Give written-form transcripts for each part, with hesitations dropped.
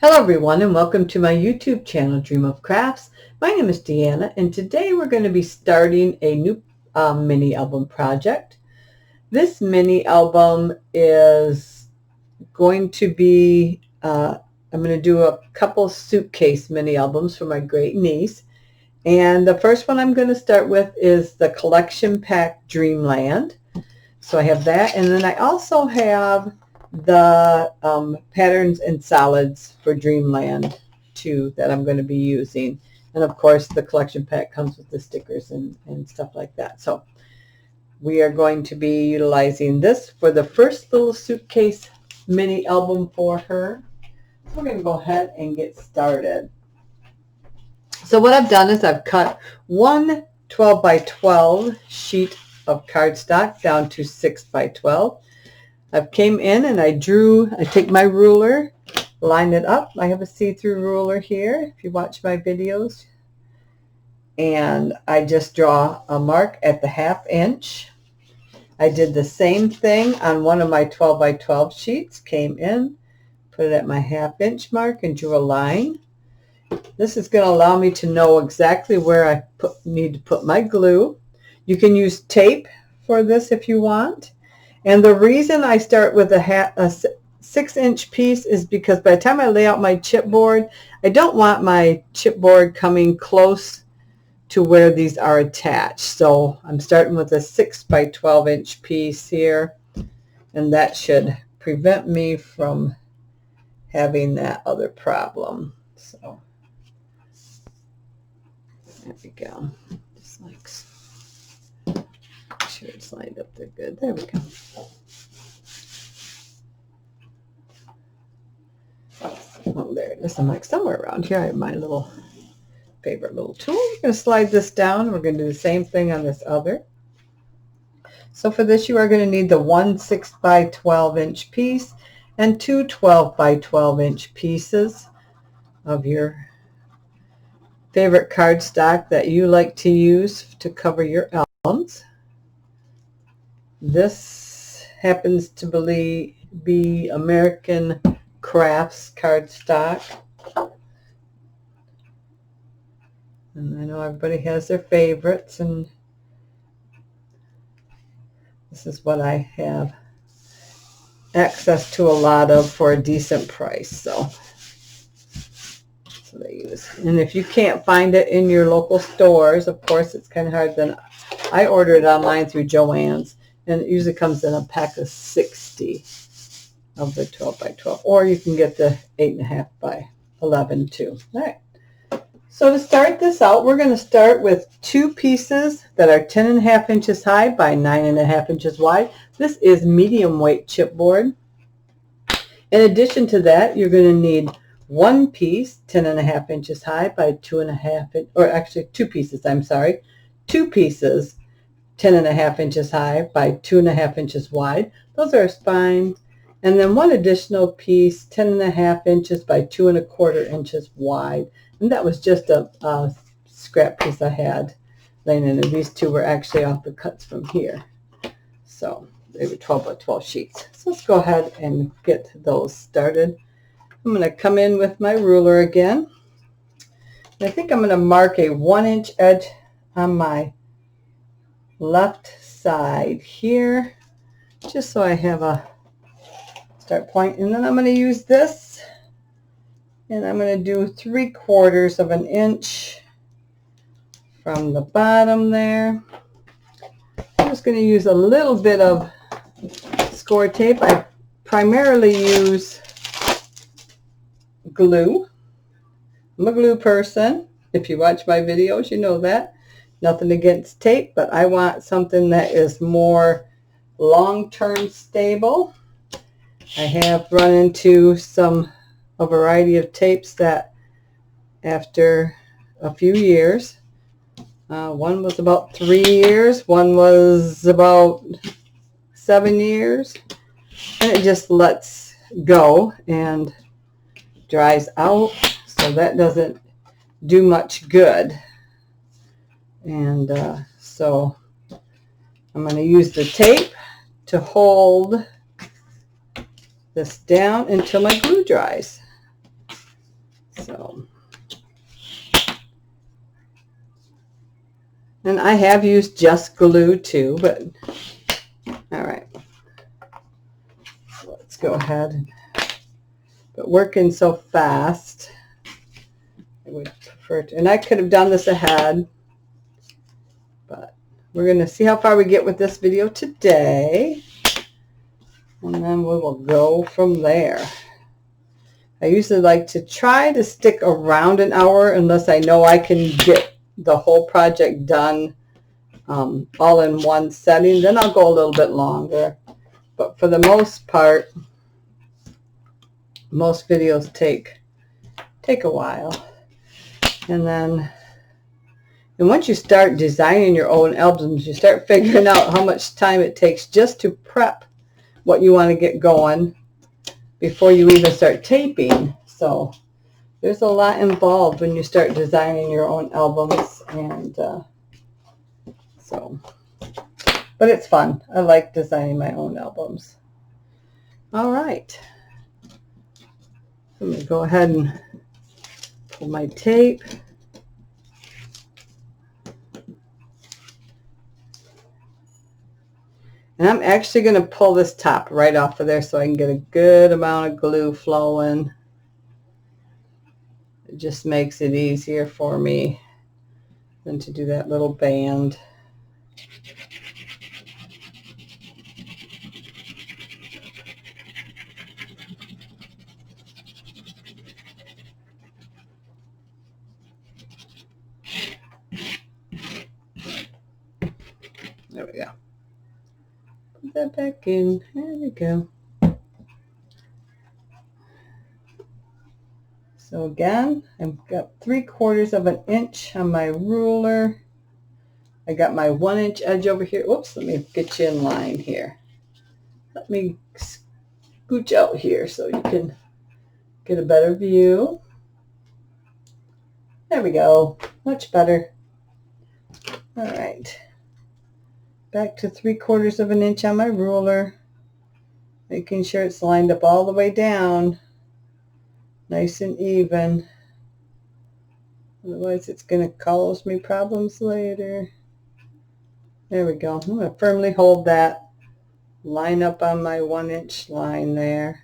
Hello everyone and welcome to my YouTube channel, Dream of Crafts. My name is Deanna and today we're going to be starting a new mini album project. This mini album is going to be, I'm going to do a couple suitcase mini albums for my great niece. And the first one I'm going to start with is the collection pack Dreamland. So I have that, and then I also have the patterns and solids for Dreamland 2 that I'm going to be using. And of course the collection pack comes with the stickers and stuff like that. So we are going to be utilizing this for the first little suitcase mini album for her. So we're going to go ahead and get started. So what I've done is I've cut one 12 by 12 sheet of cardstock down to 6 by 12. I've came in and I take my ruler, line it up. I have a see-through ruler here, if you watch my videos. And I just draw a mark at the 1/2 inch. I did the same thing on one of my 12 by 12 sheets, came in, put it at my 1/2 inch mark and drew a line. This is going to allow me to know exactly where I need to put my glue. You can use tape for this if you want. And the reason I start with a 6-inch piece is because by the time I lay out my chipboard, I don't want my chipboard coming close to where these are attached. So I'm starting with a 6 by 12 inch piece here, and that should prevent me from having that other problem. So there we go. Just like so. Make sure it's lined up there good. There we go. Oh, there it is. I'm like somewhere around here. I have my little favorite little tool. We're going to slide this down. We're going to do the same thing on this other. So for this, you are going to need the one 6 by 12 inch piece and two 12 by 12 inch pieces of your favorite cardstock that you like to use to cover your albums. This happens to be American Crafts cardstock. And I know everybody has their favorites, and this is what I have access to a lot of for a decent price. So they use. And if you can't find it in your local stores, of course it's kind of hard, then I order it online through Joann's, and it usually comes in a pack of 60 of the 12 by 12, or you can get the 8.5 by 11 too. All right. So to start this out, we're going to start with two pieces that are 10.5 inches high by 9.5 inches wide. This is medium weight chipboard. In addition to that, you're going to need one piece 10.5 inches high by 2.5, or actually two pieces, I'm sorry, two pieces 10.5 inches high by 2.5 inches wide. Those are spines. And then one additional piece 10.5 inches by 2.25 inches wide. And that was just a scrap piece I had laying in. And these two were actually off the cuts from here. So they were 12 by 12 sheets. So let's go ahead and get those started. I'm going to come in with my ruler again. And I think I'm going to mark a 1-inch edge on my left side here, just so I have a start point. And then I'm going to use this, and I'm going to do 3/4 of an inch from the bottom there. I'm just going to use a little bit of score tape. I primarily use glue. I'm a glue person. If you watch my videos, you know that. Nothing against tape, but I want something that is more long-term stable. I have run into a variety of tapes that after a few years, one was about 3 years, one was about 7 years, and it just lets go and dries out, so that doesn't do much good. And so I'm going to use the tape to hold this down until my glue dries. So, and I have used just glue too, but all right. So let's go ahead. But working so fast, I would prefer to, and I could have done this ahead, but we're going to see how far we get with this video today, and then we will go from there. I usually like to try to stick around an hour unless I know I can get the whole project done all in one setting. Then I'll go a little bit longer. But for the most part, most videos take a while. And once you start designing your own albums, you start figuring out how much time it takes just to prep what you want to get going before you even start taping. So there's a lot involved when you start designing your own albums, and but it's fun. I like designing my own albums. All right, I'm going to go ahead and pull my tape. And I'm actually going to pull this top right off of there so I can get a good amount of glue flowing. It just makes it easier for me than to do that little band. There we go. Put that back in. There we go. So again, I've got 3/4 of an inch on my ruler. I got my 1-inch edge over here. Whoops, let me get you in line here. Let me scooch out here so you can get a better view. There we go. Much better. All right. Back to 3/4 of an inch on my ruler. Making sure it's lined up all the way down. Nice and even. Otherwise it's going to cause me problems later. There we go. I'm going to firmly hold that. Line up on my 1-inch line there.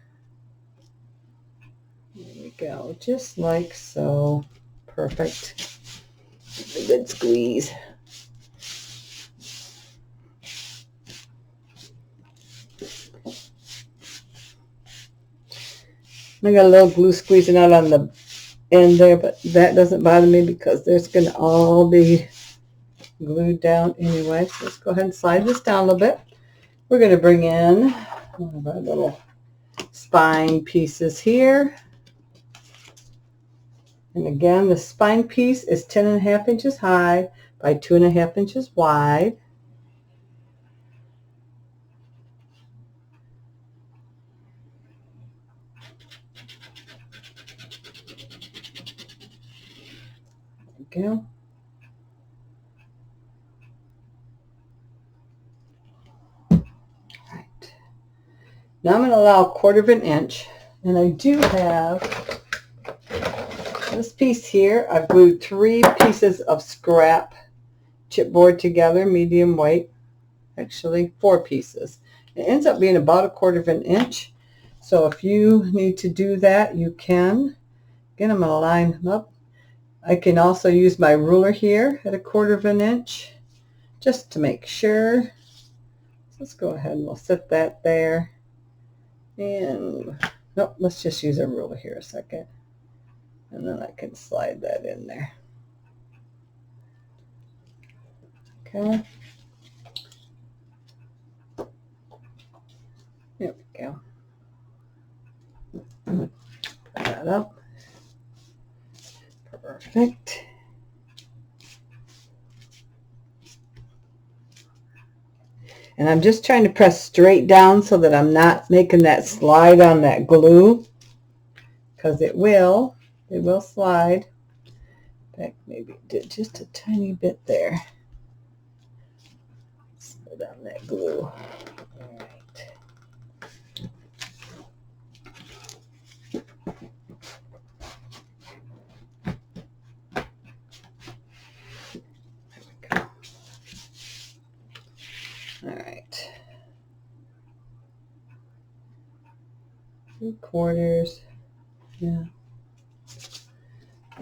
There we go. Just like so. Perfect. A good squeeze. I got a little glue squeezing out on the end there, but that doesn't bother me because there's going to all be glued down anyway. So let's go ahead and slide this down a little bit. We're going to bring in one of our little spine pieces here. And again, the spine piece is 10.5 inches high by 2.5 inches wide. There we go. Right. Now I'm going to allow 1/4 of an inch, and I do have this piece here. I've glued 3 pieces of scrap chipboard together, medium weight, actually 4 pieces. It ends up being about 1/4 of an inch. So if you need to do that, you can. Again, I'm going to line them up. I can also use my ruler here at 1/4 of an inch just to make sure. So let's go ahead and we'll set that there. And nope, let's just use a ruler here a second. And then I can slide that in there. Okay. There we go. Put that up. Perfect. And I'm just trying to press straight down so that I'm not making that slide on that glue, because it will slide. In fact, maybe it did just a tiny bit there. Slide on that glue. All right. 3/4. Yeah.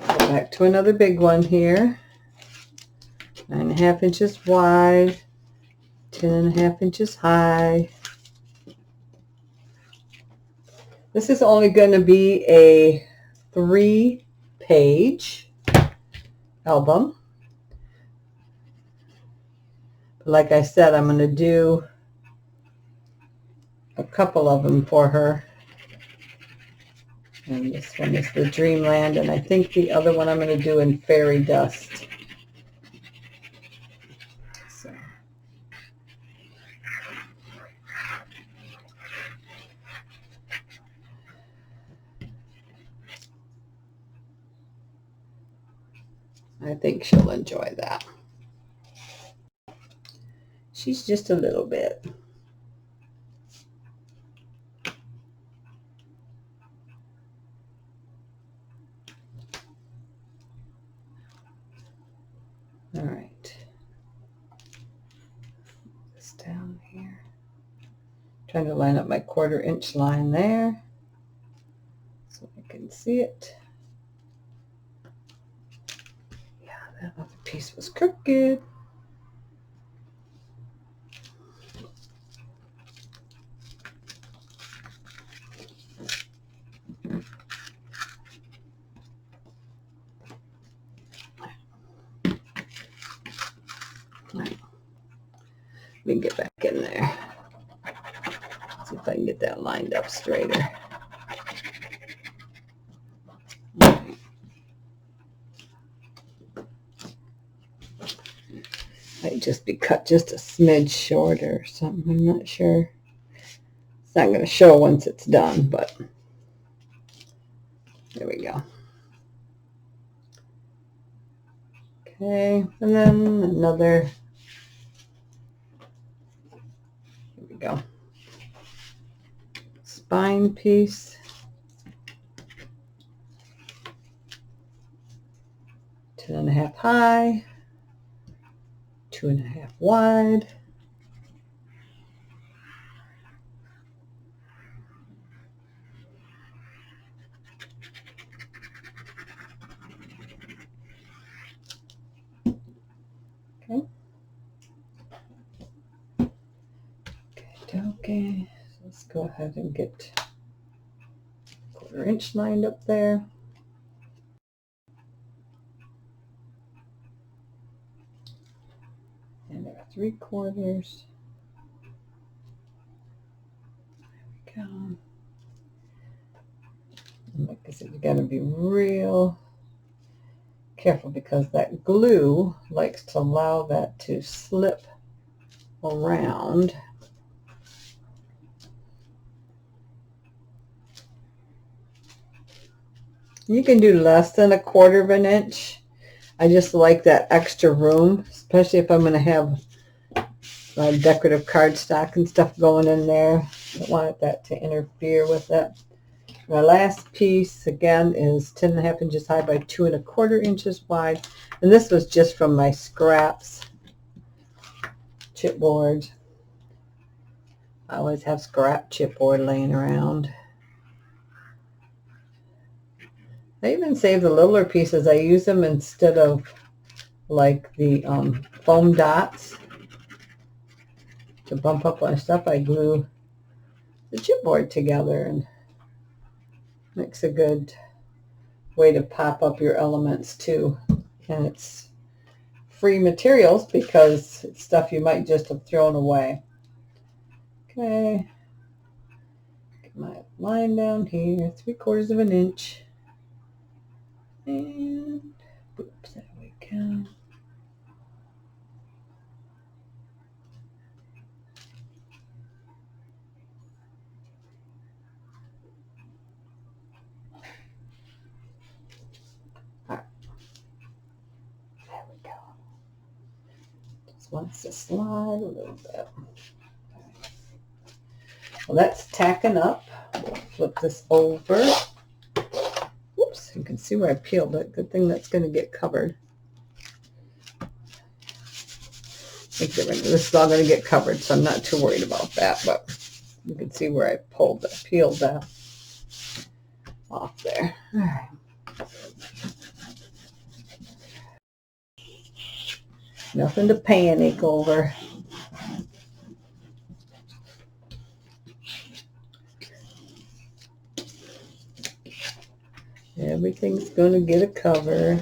Go back to another big one here. 9.5 inches wide, 10.5 inches high. This is only going to be a 3-page album. But like I said, I'm going to do a couple of them for her. And this one is the Dreamland, and I think the other one I'm going to do in Fairy Dust. So. I think she'll enjoy that. She's just a little bit. All right. This down here. Trying to line up my 1/4 inch line there so I can see it. Yeah, that other piece was crooked. Let me get back in there. See if I can get that lined up straighter. Might just be cut just a smidge shorter or something. I'm not sure. It's not going to show once it's done, but there we go. Okay, and then another. Here we go. Spine piece. 10.5 high, 2.5 wide. Okay, so let's go ahead and get 1/4 inch lined up there. And there are 3/4. There we go. And like I said, you got to be real careful because that glue likes to allow that to slip around. You can do less than 1/4 inch. I just like that extra room, especially if I'm going to have decorative cardstock and stuff going in there. I don't want that to interfere with it. My last piece, again, is 10.5 inches high by 2.25 inches wide. And this was just from my scraps chipboard. I always have scrap chipboard laying around. I even save the littler pieces. I use them instead of like the foam dots to bump up my stuff. I glue the chipboard together, and makes a good way to pop up your elements too. And it's free materials because it's stuff you might just have thrown away. Okay, get my line down here, 3/4 inch. And oops, there we go. All right. There we go. Just wants to slide a little bit. Well, that's tacking up. We'll flip this over. Oops, you can see where I peeled it. Good thing that's going to get covered. This is all going to get covered, so I'm not too worried about that, but you can see where I peeled that. off there. All right. Nothing to panic over. Everything's going to get a cover.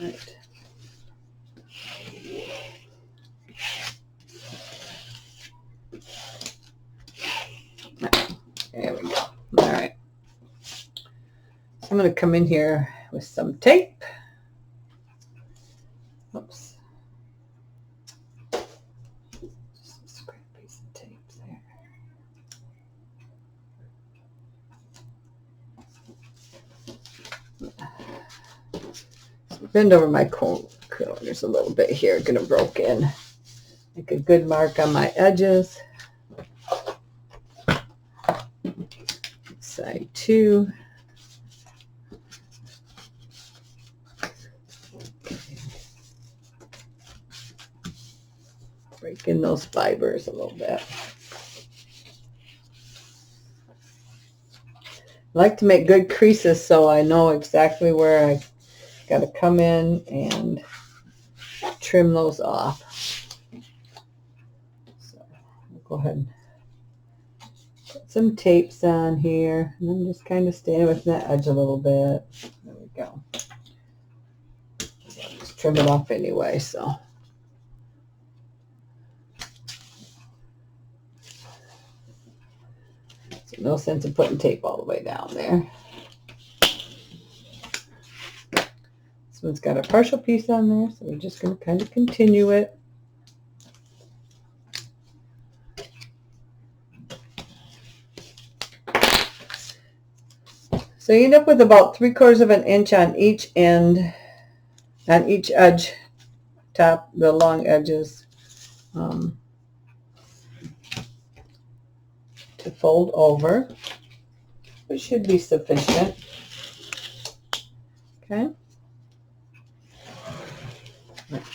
Right. There we go. All right. So I'm going to come in here with some tape. Oops. Just a scrap piece of tape there. So bend over my corners a little bit here. Gonna broke in. Make a good mark on my edges. Side 2. Break in those fibers a little bit. I like to make good creases so I know exactly where I got to come in and trim those off. So I'll go ahead and put some tapes on here, and I'm just kind of staying with that edge a little bit. There we go. I'll just trim it off anyway, so. No sense in putting tape all the way down there. This one's got a partial piece on there, so we're just going to kind of continue it. So you end up with about 3/4 of an inch on each end, on each edge, top, the long edges. To fold over, which should be sufficient. Okay. Let's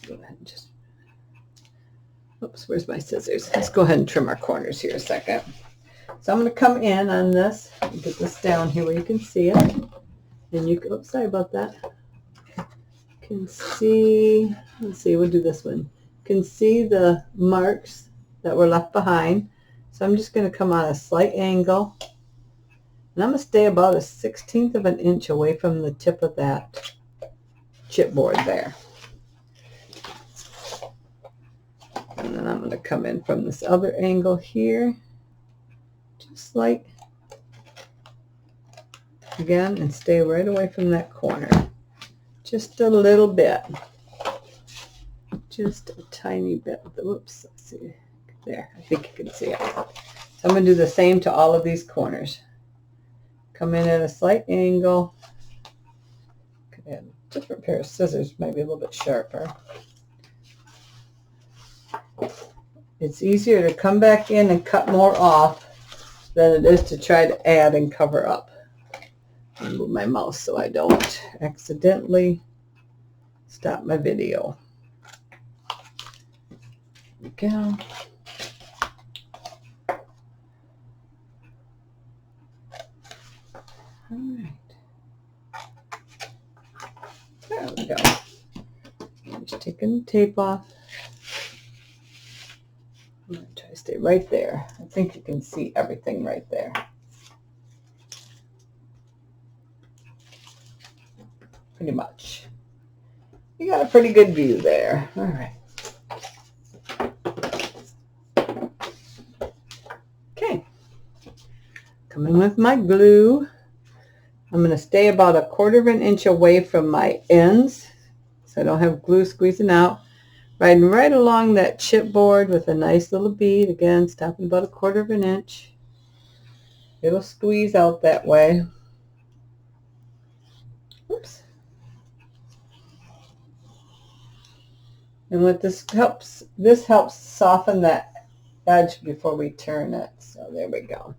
go ahead and just, oops, where's my scissors? Let's go ahead and trim our corners here a second. So I'm going to come in on this and get this down here where you can see it. And you can, oops, sorry about that. Can see, let's see, we'll do this one. Can see the marks that were left behind. So I'm just going to come on a slight angle, and I'm going to stay about 1/16 of an inch away from the tip of that chipboard there. And then I'm going to come in from this other angle here, just like, again, and stay right away from that corner. Just a little bit, just a tiny bit. Whoops, let's see, there, I think you can see it. So I'm going to do the same to all of these corners. Come in at a slight angle. Could add a different pair of scissors, maybe a little bit sharper. It's easier to come back in and cut more off than it is to try to add and cover up. Move my mouse so I don't accidentally stop my video. There we go. All right. There we go. I'm just taking the tape off. I'm going to try to stay right there. I think you can see everything right there. Pretty much. You got a pretty good view there. All right. Okay. Coming with my glue. I'm going to stay about 1/4 of an inch away from my ends, so I don't have glue squeezing out. Riding right along that chipboard with a nice little bead. Again, stopping about 1/4 of an inch. It'll squeeze out that way. Oops. And what this helps soften that edge before we turn it. So there we go.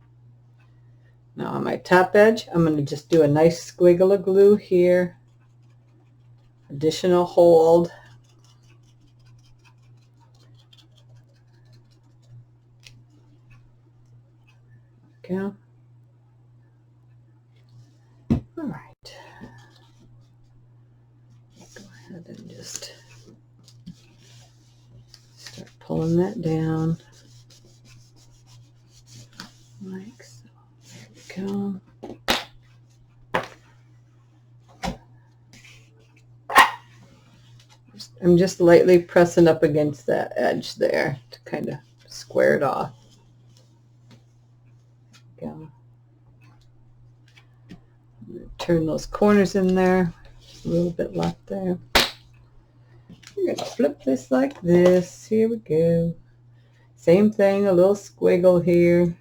Now on my top edge, I'm going to just do a nice squiggle of glue here. Additional hold. Okay. All right. Go ahead and just start pulling that down. Like so. There we go. I'm just lightly pressing up against that edge there to kind of square it off. Go. Turn those corners in there. Just a little bit left there. We're going to flip this like this. Here we go. Same thing, a little squiggle here.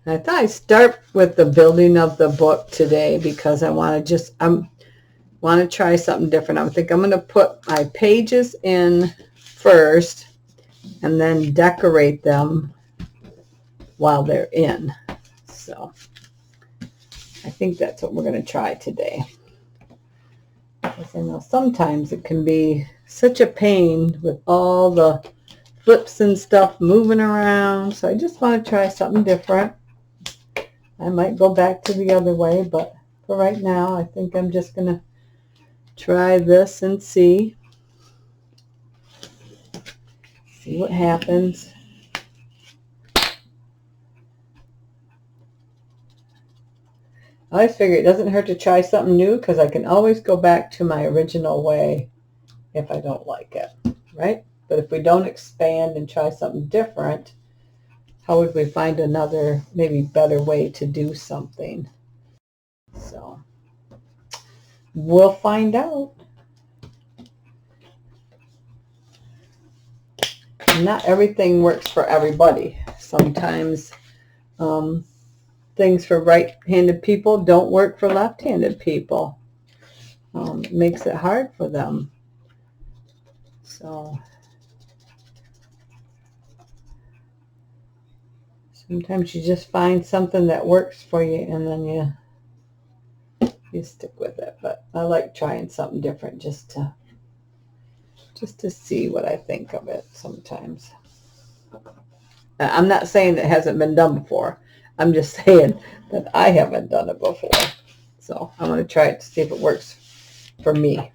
I thought I'd start with the building of the book today because I want to try something different. I think I'm going to put my pages in first and then decorate them while they're in. So I think that's what we're going to try today. Because I know sometimes it can be such a pain with all the flips and stuff moving around. So I just want to try something different. I might go back to the other way, but for right now, I think I'm just going to try this and see what happens. I always figure it doesn't hurt to try something new because I can always go back to my original way if I don't like it, right? But if we don't expand and try something different, how would we find another, maybe better way to do something? So we'll find out. Not everything works for everybody. Sometimes things for right-handed people don't work for left-handed people. It makes it hard for them. So sometimes you just find something that works for you and then you stick with it. But I like trying something different just to see what I think of it sometimes. I'm not saying it hasn't been done before. I'm just saying that I haven't done it before. So I'm going to try it to see if it works for me.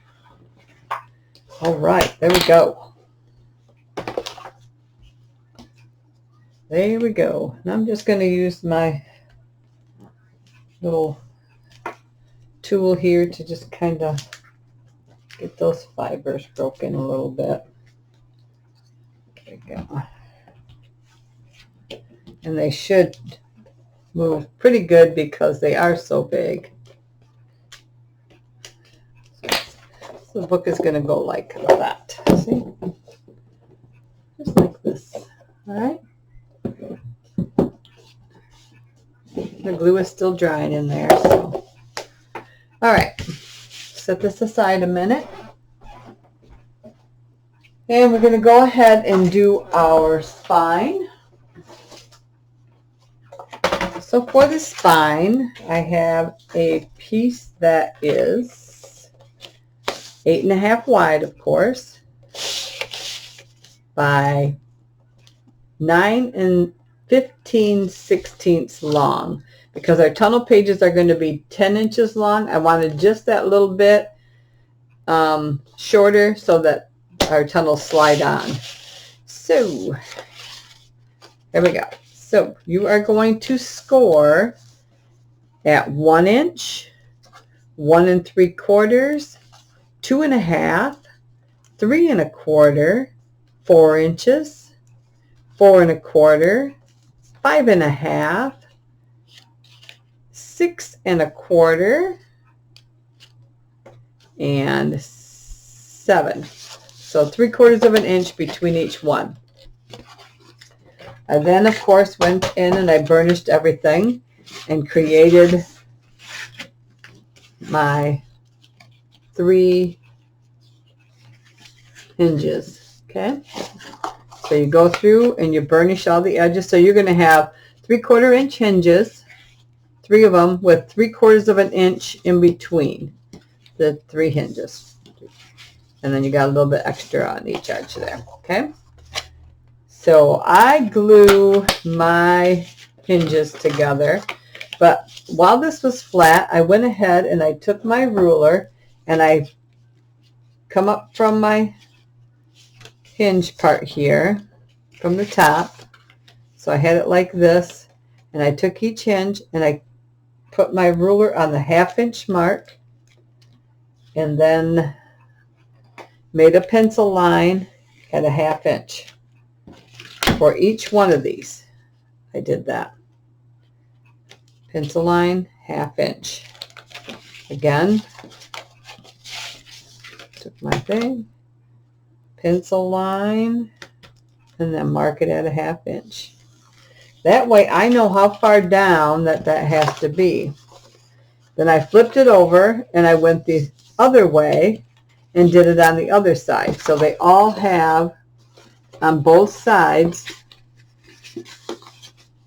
All right, there we go. There we go. And I'm just going to use my little tool here to just kind of get those fibers broken a little bit. There we go. And they should move pretty good because they are so big. So the book is going to go like that. See? Just like this. All right? The glue is still drying in there. So. All right. Set this aside a minute. And we're going to go ahead and do our spine. So for the spine, I have a piece that is 8.5 wide, of course, by 9 15/16 long. Because our tunnel pages are going to be 10 inches long, I wanted just that little bit shorter so that our tunnels slide on. So there we go. So you are going to score at 1 inch, 1 3/4, 2.5, 3 1/4, 4 inches, 4 1/4, 5 1/2, 6 1/4, and 7. So 3/4 of an inch between each one. I then, of course, went in and I burnished everything and created my 3 hinges. Okay, so you go through and you burnish all the edges. So you're going to have 3/4 inch hinges, 3 of them with 3/4 of an inch in between the 3 hinges, and then you got a little bit extra on each edge there. Okay, so I glue my hinges together, but while this was flat, I went ahead and I took my ruler and I come up from my hinge part here from the top. So I had it like this, and I took each hinge and I put my ruler on the 1/2 inch mark, and then made a pencil line at a 1/2 inch for each one of these. I did that. Pencil line, 1/2 inch. Again, took my thing, pencil line, and then mark it at a 1/2 inch. That way I know how far down that has to be. Then I flipped it over and I went the other way and did it on the other side. So they all have on both sides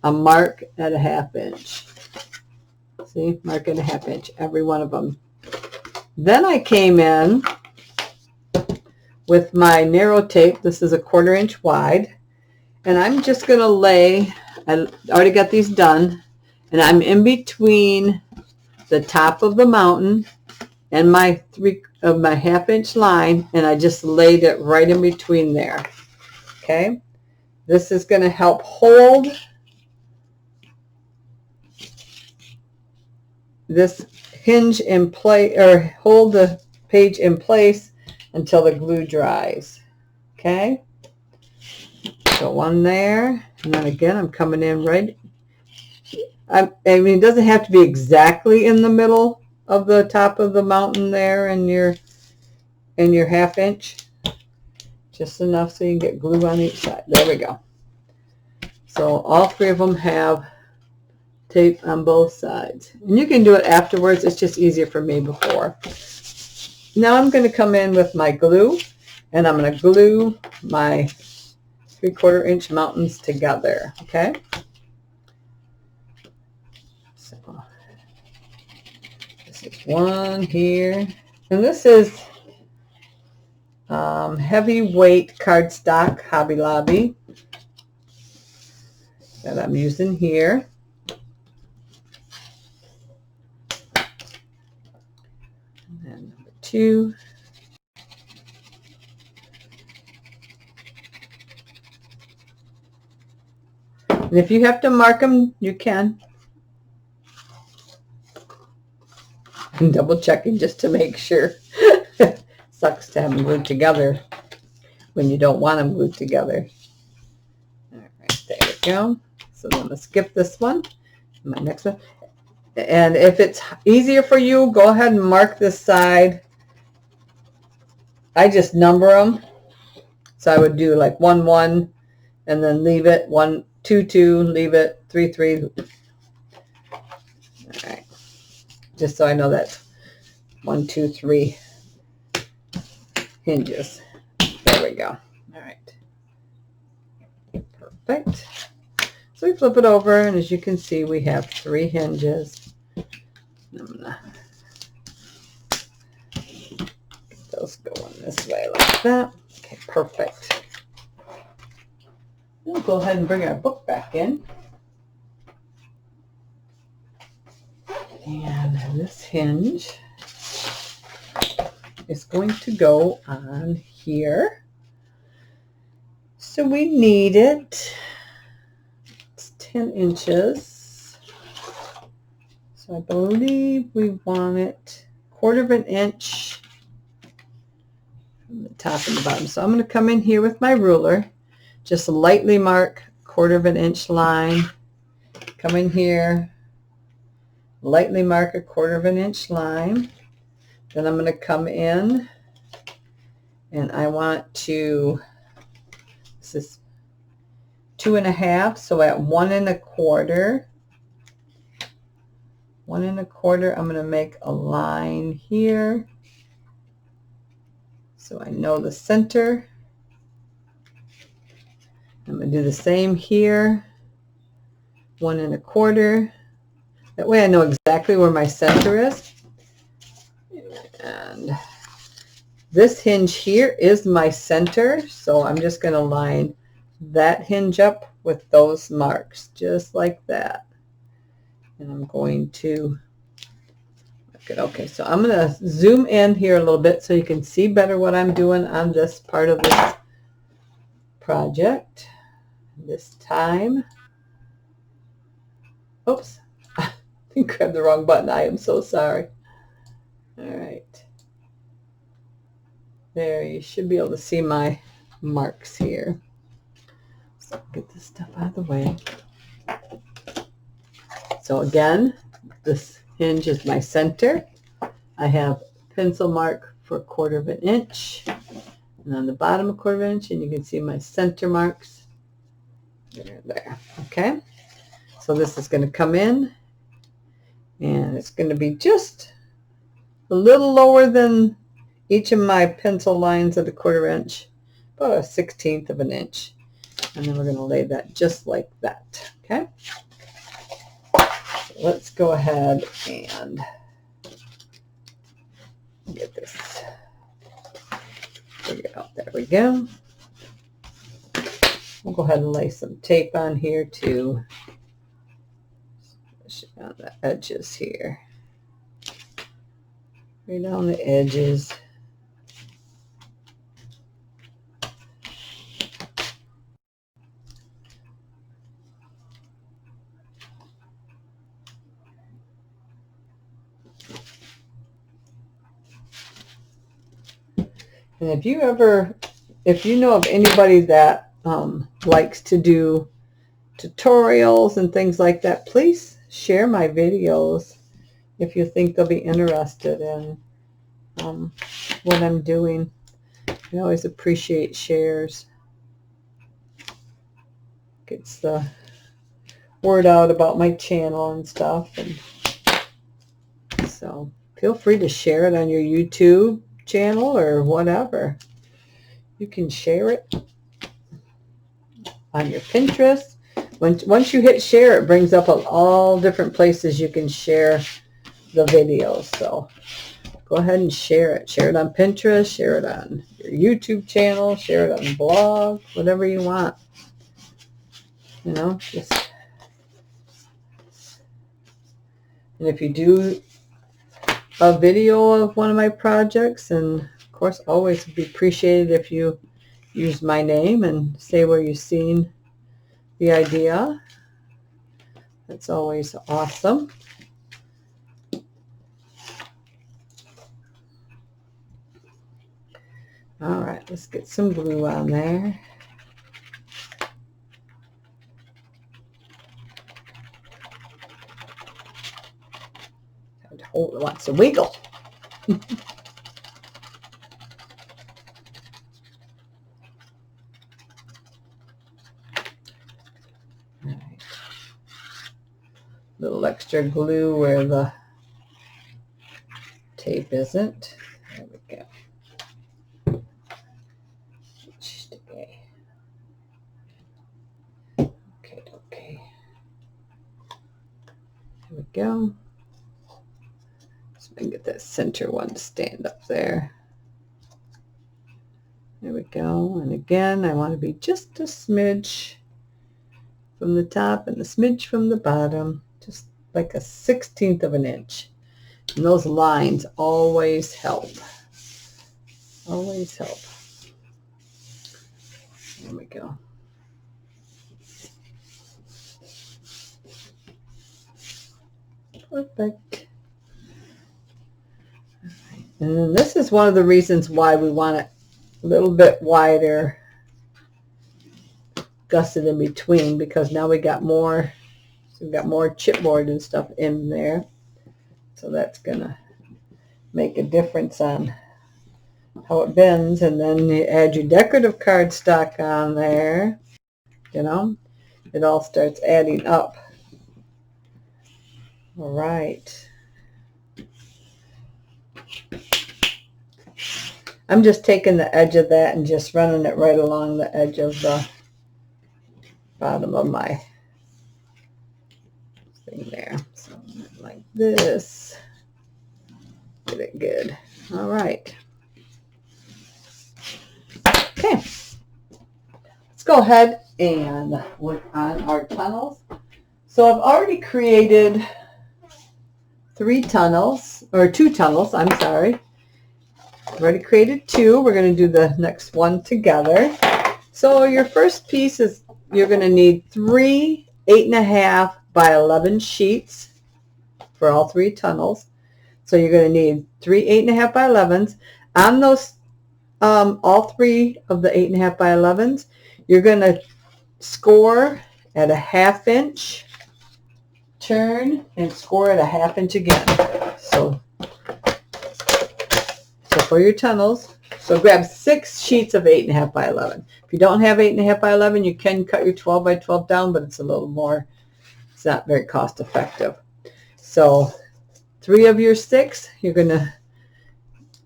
a mark at a 1/2 inch. See, mark at a 1/2 inch, every one of them. Then I came in with my narrow tape. This is a 1/4 inch wide, and I'm just going to lay, I already got these done, and I'm in between the top of the mountain and my 1/2 inch line, and I just laid it right in between there. Okay, this is going to help hold this hinge in place, or hold the page in place until the glue dries. Okay, so one there, and then again I'm coming in right, I mean, it doesn't have to be exactly in the middle of the top of the mountain there and your 1/2 inch, just enough so you can get glue on each side. There we go. So all 3 of them have tape on both sides, and you can do it afterwards. It's just easier for me before. Now I'm going to come in with my glue, and I'm going to glue my 3/4 inch mountains together. Okay, so this is one here, and this is heavyweight cardstock Hobby Lobby that I'm using here. And then number 2. And if you have to mark them, you can. I'm double checking just to make sure. Sucks to have them glued together when you don't want them glued together. All right, there we go. So I'm going to skip this one. My next one. And if it's easier for you, go ahead and mark this side. I just number them. So I would do like 1, 1, and then leave it 1, 2, 2, leave it 3, 3. All right. Just so I know that's 1, 2, 3 hinges. There we go. All right. Perfect. So we flip it over, and as you can see, we have 3 hinges. I'm gonna get those going this way like that. Okay, perfect. We'll go ahead and bring our book back in. And this hinge is going to go on here. So we need it. It's 10 inches. So I believe we want it 1/4 inch from the top and the bottom. So I'm going to come in here with my ruler, just lightly mark 1/4 inch line. Come in here, lightly mark a 1/4 inch line. Then I'm going to come in, and I want to, this is 2 1/2, so at 1 1/4, 1 1/4. I'm going to make a line here so I know the center. I'm going to do the same here, 1 1/4. That way I know exactly where my center is. And this hinge here is my center, so I'm just going to line that hinge up with those marks, just like that. And I'm going to, okay, so I'm going to zoom in here a little bit so you can see better what I'm doing on this part of this project. This time, oops, I grabbed the wrong button. I am so sorry. All right. There, you should be able to see my marks here. So get this stuff out of the way. So again, this hinge is my center. I have pencil mark for 1/4 inch. And on the bottom 1/4 inch, and you can see my center marks. There. Okay. So this is going to come in, and it's going to be just a little lower than each of my pencil lines at 1/4 inch, about a 1/16 of an inch. And then we're going to lay that just like that. Okay. So let's go ahead and get this figured out. There we go. We'll go ahead and lay some tape on here to on the edges here. Right on the edges. And if you know of anybody that likes to do tutorials and things like that, please share my videos if you think they'll be interested in what I'm doing. I always appreciate shares. Gets the word out about my channel and stuff. And so feel free to share it on your YouTube channel or whatever. You can share it on your Pinterest. Once you hit share, it brings up all different places you can share the videos. So go ahead and share it. Share it on Pinterest, share it on your YouTube channel, share it on blog, whatever you want. You know, just, and if you do a video of one of my projects, and of course always be appreciated if you use my name and say where you've seen the idea. That's always awesome. All right, let's get some glue on there. Oh, it wants to wiggle. All right. Little extra glue where the tape isn't. There we go. Okay. There we go. And get that center one to stand up there. There we go. And again, I want to be just a smidge from the top and a smidge from the bottom, just like a 1/16 of an inch. And those lines always help. Always help. There we go. Perfect. And then this is one of the reasons why we want it a little bit wider, gusset in between, because now we've got more chipboard and stuff in there. So that's going to make a difference on how it bends. And then you add your decorative cardstock on there. You know, it all starts adding up. All right. I'm just taking the edge of that and just running it right along the edge of the bottom of my thing there. So like this. Get it good. All right. Okay. Let's go ahead and work on our tunnels. So I've already created 3 tunnels, or 2 tunnels, I'm sorry. I've already created 2. We're going to do the next one together. So your first piece is you're going to need 3 8.5 by 11 sheets for all 3 tunnels. So you're going to need 3 8.5 by 11s. On those, all 3 of the 8.5 by 11s, you're going to score at a 1/2 inch, turn, and score at a 1/2 inch again. So for your tunnels, so grab 6 sheets of 8.5 by 11. If you don't have 8.5 by 11, you can cut your 12 by 12 down, but it's a little more, it's not very cost effective. So 3 of your 6, you're going to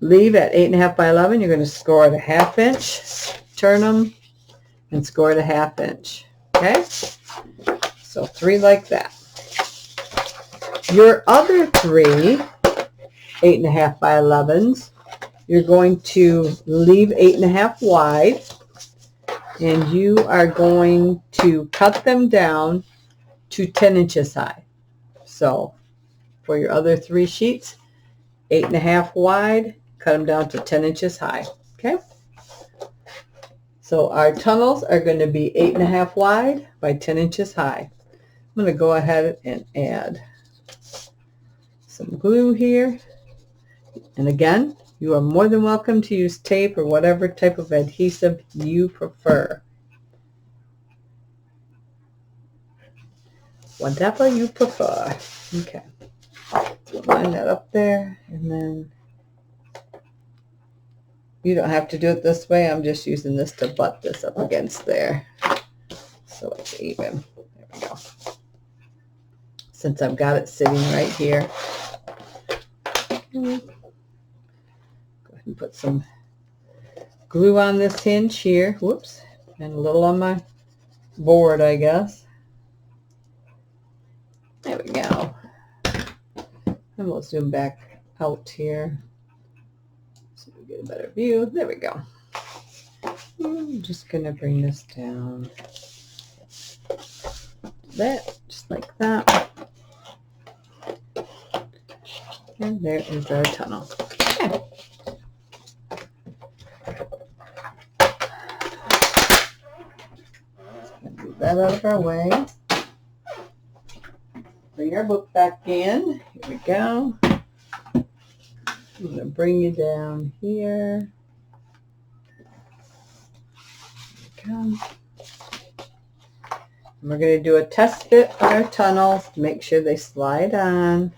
leave at 8.5 by 11. You're going to score at a 1/2 inch, turn them, and score at a 1/2 inch. Okay? So 3 like that. Your other 3 8.5 by 11s, you're going to leave 8.5 wide, and you are going to cut them down to 10 inches high. So for your other 3 sheets, 8.5 wide, cut them down to 10 inches high. Okay? So our tunnels are going to be 8.5 wide by 10 inches high. I'm going to go ahead and add some glue here. And again, you are more than welcome to use tape or whatever type of adhesive you prefer. Whatever you prefer. Okay. So line that up there, and then you don't have to do it this way. I'm just using this to butt this up against there so it's even. There we go. Since I've got it sitting right here. Go ahead and put some glue on this hinge here. Whoops. And a little on my board, I guess. There we go. And we'll zoom back out here so we get a better view. There we go. I'm just going to bring this down. That, just like that. And there is our tunnel. Okay. Move that out of our way. Bring our book back in. Here we go. I'm going to bring you down here. There we go. And we're going to do a test fit for our tunnels to make sure they slide on.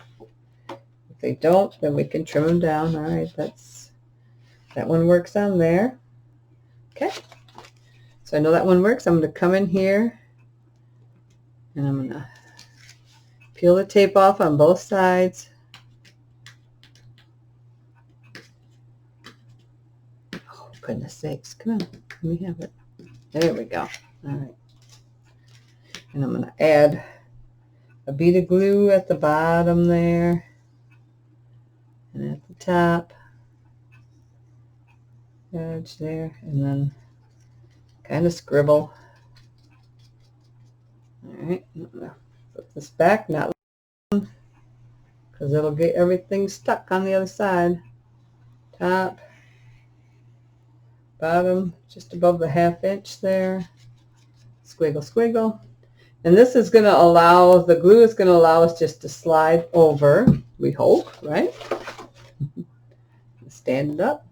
If they don't, then we can trim them down. All right, that one works on there. Okay. So I know that one works. I'm going to come in here and I'm going to peel the tape off on both sides. Oh, goodness sakes. Come on. Let me have it. There we go. All right. And I'm going to add a bead of glue at the bottom there and at the top edge there, and then kind of scribble. All right. Put this back, not because it'll get everything stuck on the other side. Top, bottom, just above the 1/2 inch there. Squiggle, squiggle. And this is going to allow, the glue is going to allow us just to slide over, we hope, right? Stand it up.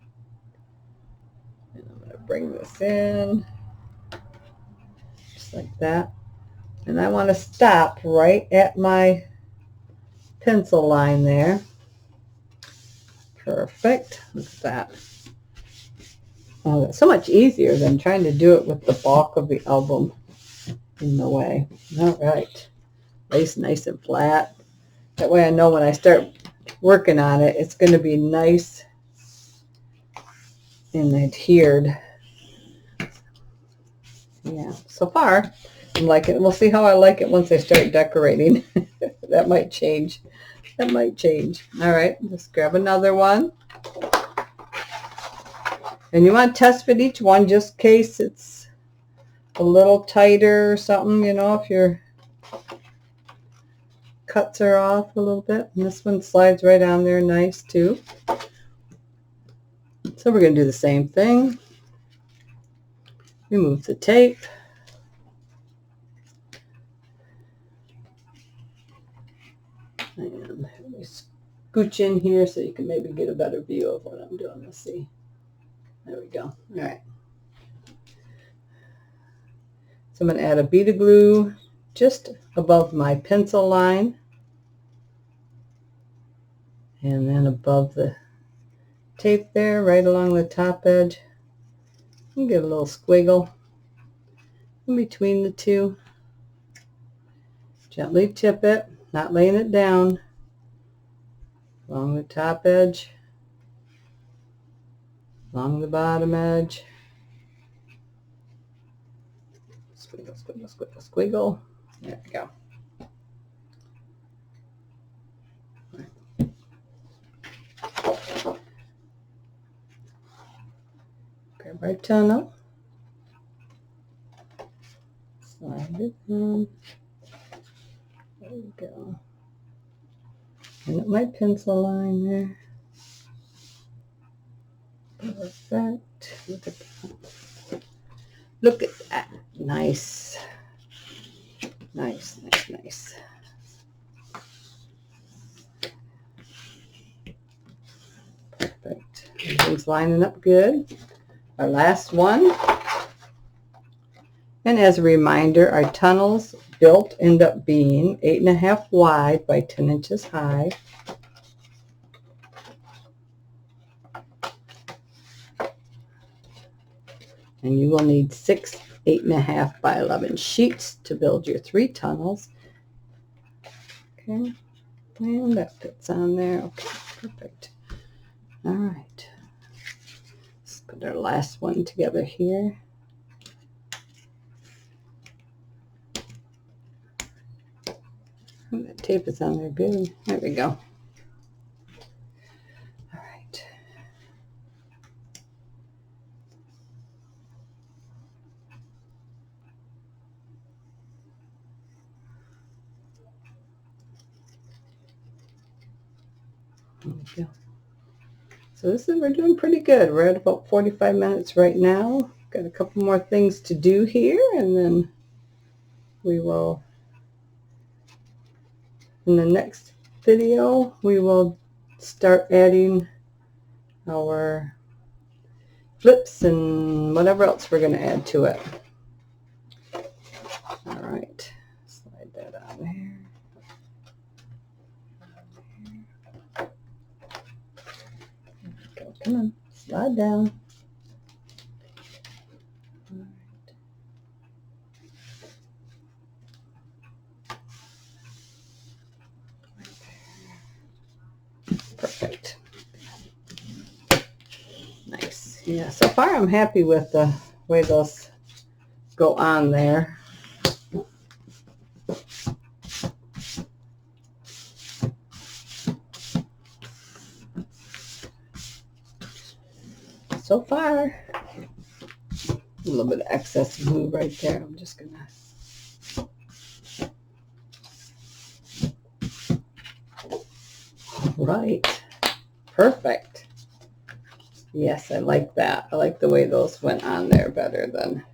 And I'm going to bring this in, just like that. And I want to stop right at my pencil line there. Perfect. Look at that. Oh, that's so much easier than trying to do it with the bulk of the album in the way. All right. Lace nice and flat. That way I know when I start working on it, it's going to be nice and adhered. Yeah, so far I'm liking it. We'll see how I like it once I start decorating. That might change. That might change. All right, let's grab another one. And you want to test fit each one just in case it's a little tighter or something, you know, if your cuts are off a little bit. And this one slides right on there nice too. So we're going to do the same thing. Remove the tape. And let me scooch in here so you can maybe get a better view of what I'm doing. Let's see. There we go. All right. So I'm going to add a bead of glue just above my pencil line. And then above the tape there, right along the top edge. And get a little squiggle in between the two. Gently tip it, not laying it down, along the top edge, along the bottom edge. Squiggle, squiggle, squiggle, squiggle. There we go. Grab our tunnel. Slide it in. There we go. And my pencil line there. Perfect. Look at that. Look at that. Nice. Nice, nice, nice. Perfect. Everything's lining up good. Our last one. And as a reminder, our tunnels built end up being 8.5 wide by 10 inches high. And you will need 6 8.5 by 11 sheets to build your 3 tunnels. Okay, and that fits on there. Okay, perfect. All right. Let's put our last one together here. And the tape is on there good. There we go. All right. There we go. So we're doing pretty good. We're at about 45 minutes right now. Got a couple more things to do here, and then we will, in the next video, we will start adding our flips and whatever else we're going to add to it. All right, slide that on there. Go, come on, slide down. All right. Perfect. Nice. Yeah, so far I'm happy with the way those go on there. So far, a little bit of excess glue right there. I'm just gonna right. Perfect. Yes, I like that. I like the way those went on there better than.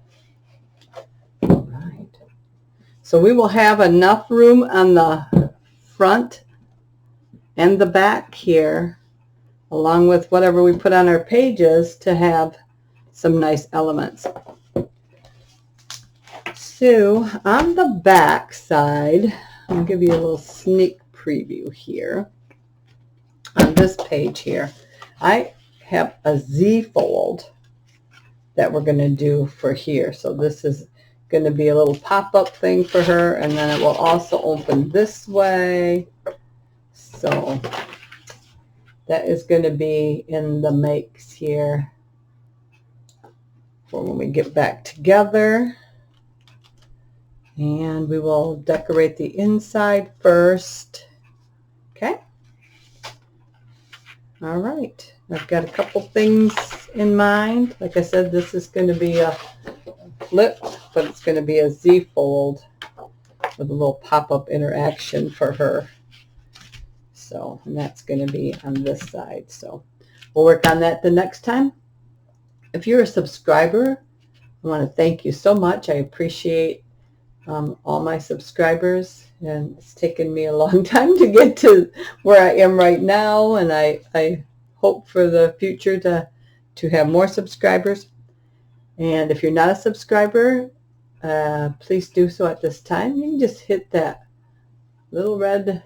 All right. So we will have enough room on the front and the back here, along with whatever we put on our pages, to have some nice elements. So on the back side, I'll give you a little sneak preview here. On this page here, I have a Z fold that we're going to do for here. So this is going to be a little pop-up thing for her, and then it will also open this way So that is going to be in the makes here for when we get back together. And we will decorate the inside first. Okay. All right. I've got a couple things in mind. Like I said, this is going to be a flip, but it's going to be a Z fold with a little pop-up interaction for her. So, and that's going to be on this side. So we'll work on that the next time. If you're a subscriber, I want to thank you so much. I appreciate all my subscribers, and it's taken me a long time to get to where I am right now, and I hope for the future to have more subscribers. And if you're not a subscriber, please do so at this time. You can just hit that little red,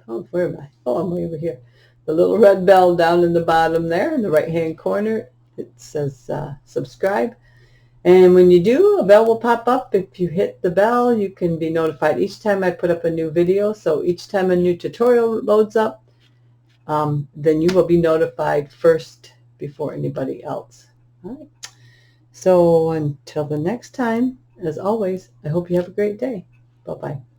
oh, where am I? Oh, I'm way over here. The little red bell down in the bottom there in the right hand corner. It says subscribe. And when you do, a bell will pop up. If you hit the bell, you can be notified each time I put up a new video. So each time a new tutorial loads up, then you will be notified first before anybody else. All right. So until the next time, as always, I hope you have a great day. Bye-bye.